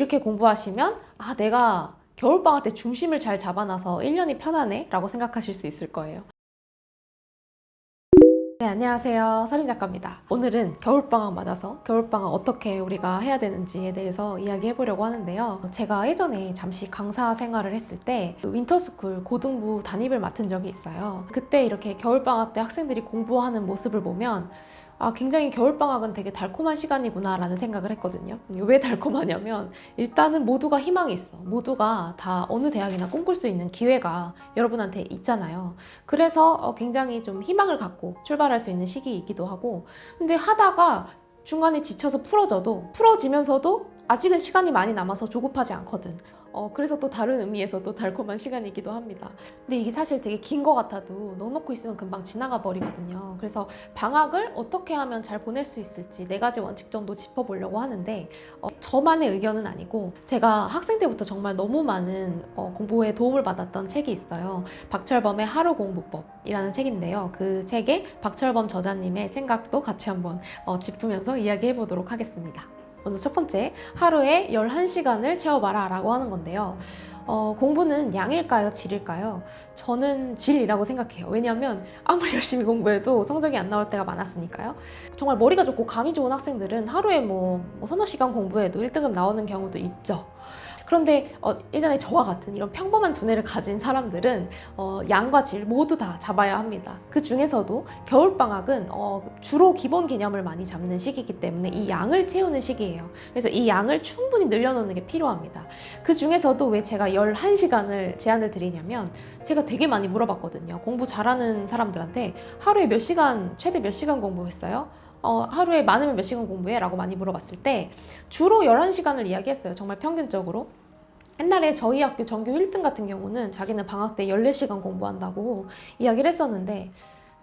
이렇게 공부하시면 내가 겨울방학 때 중심을 잘 잡아놔서 1년이 편하네 라고 생각하실 수 있을 거예요. 네, 안녕하세요. 서림 작가입니다. 오늘은 겨울방학 맞아서 겨울방학 어떻게 우리가 해야 되는지에 대해서 이야기해 보려고 하는데요. 제가 예전에 잠시 강사 생활을 했을 때 윈터스쿨 고등부 담임을 맡은 적이 있어요. 그때 이렇게 겨울방학 때 학생들이 공부하는 모습을 보면 굉장히 겨울방학은 되게 달콤한 시간이구나 라는 생각을 했거든요. 왜 달콤하냐면 일단은 모두가 희망이 있어. 모두가 다 어느 대학이나 꿈꿀 수 있는 기회가 여러분한테 있잖아요. 그래서 굉장히 좀 희망을 갖고 출발할 수 있는 시기이기도 하고, 근데 하다가 중간에 지쳐서 풀어지면서도 아직은 시간이 많이 남아서 조급하지 않거든. 그래서 또 다른 의미에서 또 달콤한 시간이기도 합니다. 근데 이게 사실 되게 긴 것 같아도 넣어놓고 있으면 금방 지나가 버리거든요. 그래서 방학을 어떻게 하면 잘 보낼 수 있을지 4가지 원칙 정도 짚어보려고 하는데, 저만의 의견은 아니고 제가 학생 때부터 정말 너무 많은 공부에 도움을 받았던 책이 있어요. 박철범의 하루공부법이라는 책인데요. 그 책에 박철범 저자님의 생각도 같이 한번 짚으면서 이야기해 보도록 하겠습니다. 먼저 첫 번째, 하루에 11시간을 채워봐라 라고 하는 건데요. 공부는 양일까요? 질일까요? 저는 질이라고 생각해요. 왜냐하면 아무리 열심히 공부해도 성적이 안 나올 때가 많았으니까요. 정말 머리가 좋고 감이 좋은 학생들은 하루에 서너 시간 공부해도 1등급 나오는 경우도 있죠. 그런데 예전에 저와 같은 이런 평범한 두뇌를 가진 사람들은 양과 질 모두 다 잡아야 합니다. 그 중에서도 겨울방학은 주로 기본 개념을 많이 잡는 시기이기 때문에 이 양을 채우는 시기예요. 그래서 이 양을 충분히 늘려놓는 게 필요합니다. 그 중에서도 왜 제가 11시간을 제안을 드리냐면, 제가 되게 많이 물어봤거든요. 공부 잘하는 사람들한테 하루에 몇 시간, 최대 몇 시간 공부했어요? 하루에 많으면 몇 시간 공부해? 라고 많이 물어봤을 때 주로 11시간을 이야기했어요. 정말 평균적으로. 옛날에 저희 학교 전교 1등 같은 경우는 자기는 방학 때 14시간 공부한다고 이야기를 했었는데,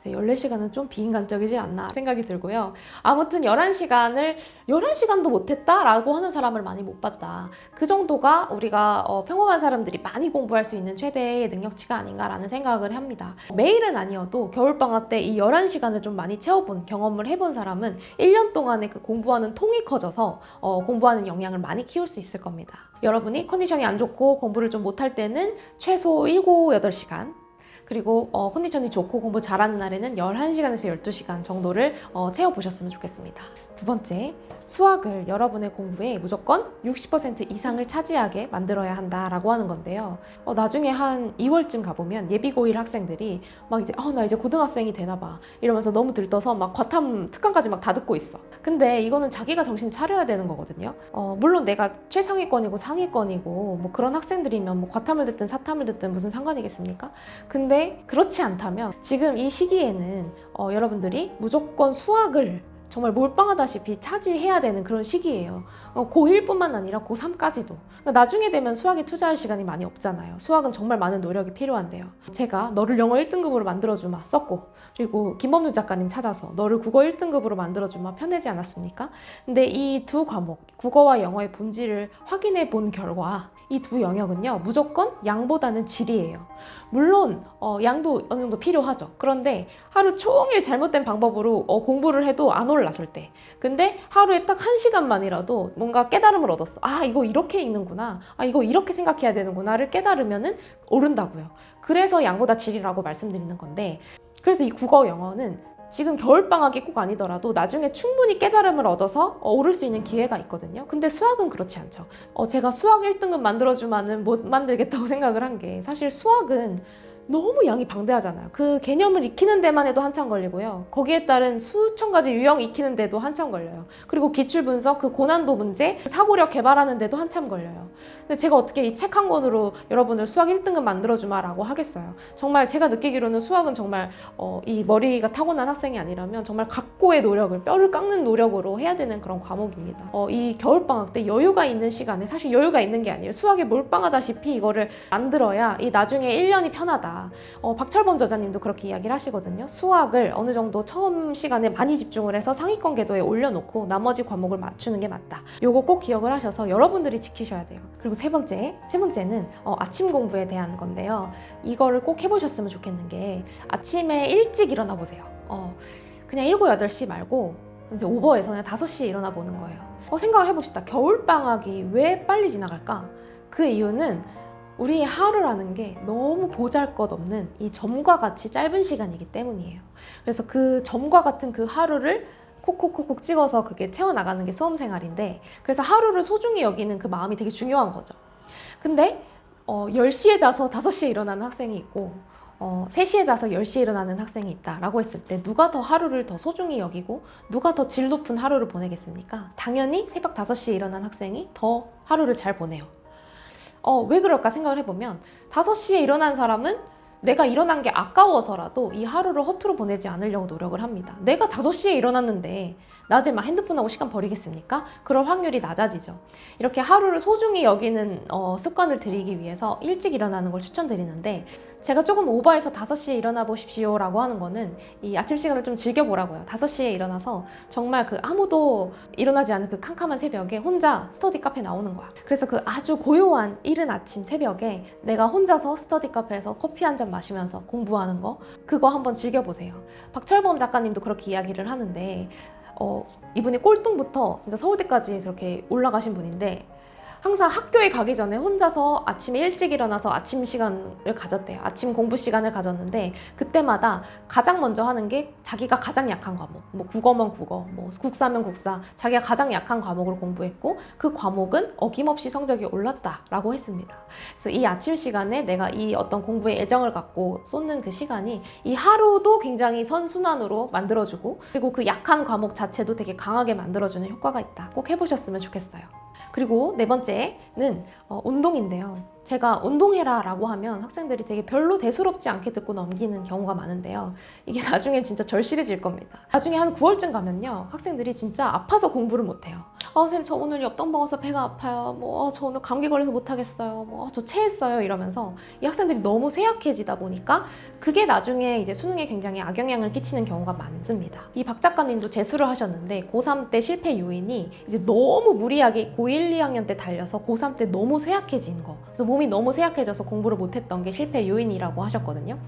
14시간은 좀 비인간적이지 않나 생각이 들고요. 아무튼 11시간도 못했다 라고 하는 사람을 많이 못 봤다. 그 정도가 우리가 평범한 사람들이 많이 공부할 수 있는 최대의 능력치가 아닌가라는 생각을 합니다. 매일은 아니어도 겨울방학 때 이 11시간을 좀 많이 채워본 경험을 해본 사람은 1년 동안의 그 공부하는 통이 커져서 공부하는 역량을 많이 키울 수 있을 겁니다. 여러분이 컨디션이 안 좋고 공부를 좀 못할 때는 최소 7, 8시간, 그리고 컨디션이 좋고 공부 잘하는 날에는 11시간에서 12시간 정도를 채워보셨으면 좋겠습니다. 두 번째, 수학을 여러분의 공부에 무조건 60% 이상을 차지하게 만들어야 한다라고 하는 건데요. 나중에 한 2월쯤 가보면 예비고1 학생들이 막 이제 나 이제 고등학생이 되나 봐 이러면서 너무 들떠서 막 과탐 특강까지 막 다 듣고 있어. 근데 이거는 자기가 정신 차려야 되는 거거든요. 물론 내가 최상위권이고 상위권이고 그런 학생들이면 과탐을 듣든 사탐을 듣든 무슨 상관이겠습니까? 근데 그렇지 않다면 지금 이 시기에는 여러분들이 무조건 수학을 정말 몰빵하다시피 차지해야 되는 그런 시기예요. 고1뿐만 아니라 고3까지도. 그러니까 나중에 되면 수학에 투자할 시간이 많이 없잖아요. 수학은 정말 많은 노력이 필요한데요. 제가 너를 영어 1등급으로 만들어주마 썼고, 그리고 김범준 작가님 찾아서 너를 국어 1등급으로 만들어주마 펴내지 않았습니까? 근데 이 두 과목, 국어와 영어의 본질을 확인해 본 결과 이 두 영역은요, 무조건 양보다는 질이에요. 물론 양도 어느 정도 필요하죠. 그런데 하루 종일 잘못된 방법으로 공부를 해도 안 올라 절대. 근데 하루에 딱 1시간만이라도 뭔가 깨달음을 얻었어. 이거 이렇게 읽는구나. 이거 이렇게 생각해야 되는구나를 깨달으면은 오른다고요. 그래서 양보다 질이라고 말씀드리는 건데, 그래서 이 국어 영어는 지금 겨울방학이 꼭 아니더라도 나중에 충분히 깨달음을 얻어서 오를 수 있는 기회가 있거든요. 근데 수학은 그렇지 않죠. 제가 수학 1등급 만들어주면은 못 만들겠다고 생각을 한 게, 사실 수학은 너무 양이 방대하잖아요. 그 개념을 익히는 데만 해도 한참 걸리고요. 거기에 따른 수천 가지 유형 익히는 데도 한참 걸려요. 그리고 기출분석, 그 고난도 문제, 사고력 개발하는 데도 한참 걸려요. 근데 제가 어떻게 이 책 한 권으로 여러분을 수학 1등급 만들어주마 라고 하겠어요. 정말 제가 느끼기로는 수학은 정말 이 머리가 타고난 학생이 아니라면 정말 각고의 노력을, 뼈를 깎는 노력으로 해야 되는 그런 과목입니다. 이 겨울방학 때 여유가 있는 시간에, 사실 여유가 있는 게 아니에요. 수학에 몰빵하다시피 이거를 만들어야 이 나중에 1년이 편하다. 박철범 저자님도 그렇게 이야기를 하시거든요. 수학을 어느 정도 처음 시간에 많이 집중을 해서 상위권 궤도에 올려놓고 나머지 과목을 맞추는 게 맞다. 요거 꼭 기억을 하셔서 여러분들이 지키셔야 돼요. 그리고 세 번째는 아침 공부에 대한 건데요. 이거를 꼭 해보셨으면 좋겠는 게, 아침에 일찍 일어나 보세요. 그냥 7, 8시 말고 이제 오버해서 그냥 5시에 일어나 보는 거예요. 생각을 해봅시다. 겨울방학이 왜 빨리 지나갈까? 그 이유는 우리의 하루라는 게 너무 보잘것없는 이 점과 같이 짧은 시간이기 때문이에요. 그래서 그 점과 같은 그 하루를 콕콕콕콕 찍어서 그게 채워나가는 게 수험생활인데, 그래서 하루를 소중히 여기는 그 마음이 되게 중요한 거죠. 근데 10시에 자서 5시에 일어나는 학생이 있고 3시에 자서 10시에 일어나는 학생이 있다라고 했을 때 누가 더 하루를 더 소중히 여기고 누가 더 질 높은 하루를 보내겠습니까? 당연히 새벽 5시에 일어난 학생이 더 하루를 잘 보내요. 왜 그럴까 생각을 해보면 5시에 일어난 사람은 내가 일어난 게 아까워서라도 이 하루를 허투루 보내지 않으려고 노력을 합니다. 내가 5시에 일어났는데 낮에 막 핸드폰하고 시간 버리겠습니까? 그럴 확률이 낮아지죠. 이렇게 하루를 소중히 여기는 습관을 들이기 위해서 일찍 일어나는 걸 추천드리는데, 제가 조금 오버해서 5시에 일어나 보십시오 라고 하는 거는 이 아침 시간을 좀 즐겨보라고요. 5시에 일어나서 정말 그 아무도 일어나지 않은 그 캄캄한 새벽에 혼자 스터디 카페 나오는 거야. 그래서 그 아주 고요한 이른 아침 새벽에 내가 혼자서 스터디 카페에서 커피 한 잔 마시면서 공부하는 거, 그거 한번 즐겨보세요. 박철범 작가님도 그렇게 이야기를 하는데 이분이 꼴등부터 진짜 서울대까지 그렇게 올라가신 분인데, 항상 학교에 가기 전에 혼자서 아침에 일찍 일어나서 아침 시간을 가졌대요. 아침 공부 시간을 가졌는데, 그때마다 가장 먼저 하는 게 자기가 가장 약한 과목, 뭐 국어면 국어, 뭐 국사면 국사, 자기가 가장 약한 과목을 공부했고 그 과목은 어김없이 성적이 올랐다라고 했습니다. 그래서 이 아침 시간에 내가 이 어떤 공부에 애정을 갖고 쏟는 그 시간이 이 하루도 굉장히 선순환으로 만들어주고, 그리고 그 약한 과목 자체도 되게 강하게 만들어주는 효과가 있다. 꼭 해보셨으면 좋겠어요. 그리고 네 번째는 운동인데요. 제가 운동해라 라고 하면 학생들이 되게 별로 대수롭지 않게 듣고 넘기는 경우가 많은데요. 이게 나중에 진짜 절실해질 겁니다. 나중에 한 9월쯤 가면요, 학생들이 진짜 아파서 공부를 못해요. 선생님 저 오늘 엽떡 먹어서 배가 아파요. 저 오늘 감기 걸려서 못하겠어요. 저 체했어요. 이러면서 이 학생들이 너무 쇠약해지다 보니까 그게 나중에 이제 수능에 굉장히 악영향을 끼치는 경우가 많습니다. 이 박 작가님도 재수를 하셨는데 고3 때 실패 요인이 이제 너무 무리하게 고1, 2학년 때 달려서 고3 때 너무 쇠약해진 거, 그래서 몸이 너무 쇠약해져서 공부를 못했던 게 실패 요인이라고 하셨거든요.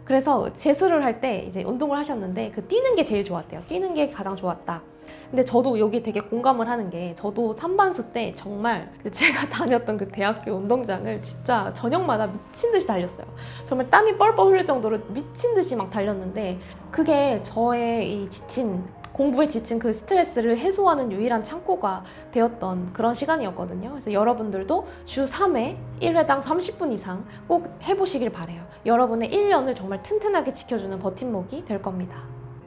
그래서 재수를 할 때 이제 운동을 하셨는데 그 뛰는 게 제일 좋았대요. 뛰는 게 가장 좋았다. 근데 저도 여기 되게 공감을 하는 게, 저도 3반수 때 정말 제가 다녔던 그 대학교 운동장을 진짜 저녁마다 미친 듯이 달렸어요. 정말 땀이 뻘뻘 흘릴 정도로 미친 듯이 막 달렸는데, 그게 저의 이 공부에 지친 그 스트레스를 해소하는 유일한 창구가 되었던 그런 시간이었거든요. 그래서 여러분들도 주 3회 1회당 30분 이상 꼭 해보시길 바래요. 여러분의 1년을 정말 튼튼하게 지켜주는 버팀목이 될 겁니다.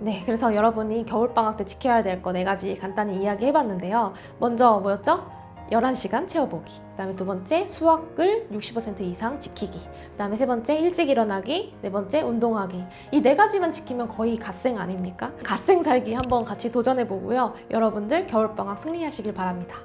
네, 그래서 여러분이 겨울방학 때 지켜야 될 거 4가지 간단히 이야기해봤는데요. 먼저 뭐였죠? 11시간 채워보기. 그 다음에 두 번째, 수학을 60% 이상 지키기. 그 다음에 세 번째, 일찍 일어나기. 네 번째, 운동하기. 이 4가지만 지키면 거의 갓생 아닙니까? 갓생 살기 한번 같이 도전해보고요. 여러분들 겨울방학 승리하시길 바랍니다.